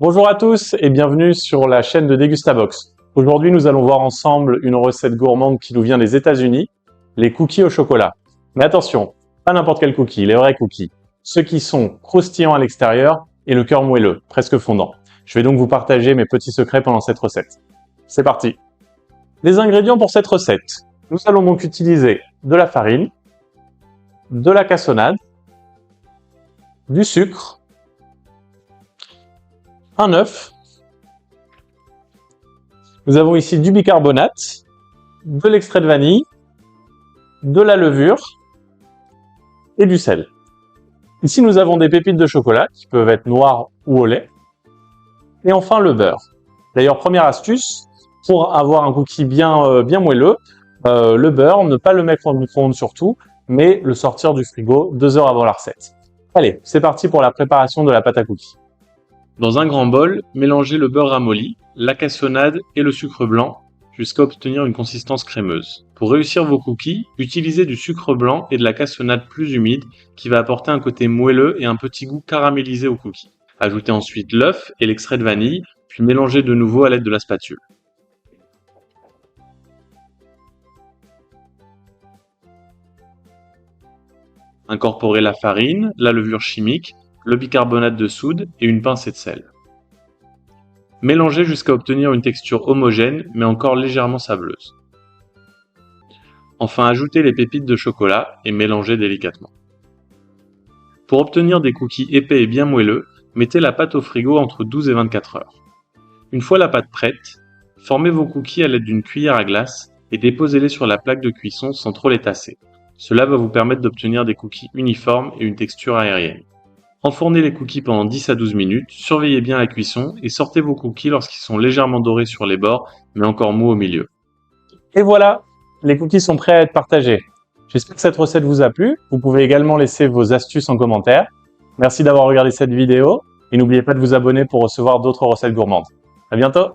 Bonjour à tous et bienvenue sur la chaîne de Dégustabox. Aujourd'hui, nous allons voir ensemble une recette gourmande qui nous vient des États-Unis, les cookies au chocolat. Mais attention, pas n'importe quel cookie, les vrais cookies. Ceux qui sont croustillants à l'extérieur et le cœur moelleux, presque fondant. Je vais donc vous partager mes petits secrets pendant cette recette. C'est parti! Les ingrédients pour cette recette. Nous allons donc utiliser de la farine, de la cassonade, du sucre, un œuf. Nous avons ici du bicarbonate, de l'extrait de vanille, de la levure et du sel. Ici, nous avons des pépites de chocolat qui peuvent être noires ou au lait. Et enfin, le beurre. D'ailleurs, première astuce, pour avoir un cookie bien moelleux, le beurre, ne pas le mettre au micro-ondes surtout, mais le sortir du frigo 2 heures avant la recette. Allez, c'est parti pour la préparation de la pâte à cookies. Dans un grand bol, mélangez le beurre ramolli, la cassonade et le sucre blanc jusqu'à obtenir une consistance crémeuse. Pour réussir vos cookies, utilisez du sucre blanc et de la cassonade plus humide qui va apporter un côté moelleux et un petit goût caramélisé aux cookies. Ajoutez ensuite l'œuf et l'extrait de vanille, puis mélangez de nouveau à l'aide de la spatule. Incorporez la farine, la levure chimique, le bicarbonate de soude et une pincée de sel. Mélangez jusqu'à obtenir une texture homogène mais encore légèrement sableuse. Enfin, ajoutez les pépites de chocolat et mélangez délicatement. Pour obtenir des cookies épais et bien moelleux, mettez la pâte au frigo entre 12 et 24 heures. Une fois la pâte prête, formez vos cookies à l'aide d'une cuillère à glace et déposez-les sur la plaque de cuisson sans trop les tasser. Cela va vous permettre d'obtenir des cookies uniformes et une texture aérienne. Enfournez les cookies pendant 10 à 12 minutes, surveillez bien la cuisson et sortez vos cookies lorsqu'ils sont légèrement dorés sur les bords, mais encore mous au milieu. Et voilà, les cookies sont prêts à être partagés. J'espère que cette recette vous a plu. Vous pouvez également laisser vos astuces en commentaire. Merci d'avoir regardé cette vidéo et n'oubliez pas de vous abonner pour recevoir d'autres recettes gourmandes. À bientôt!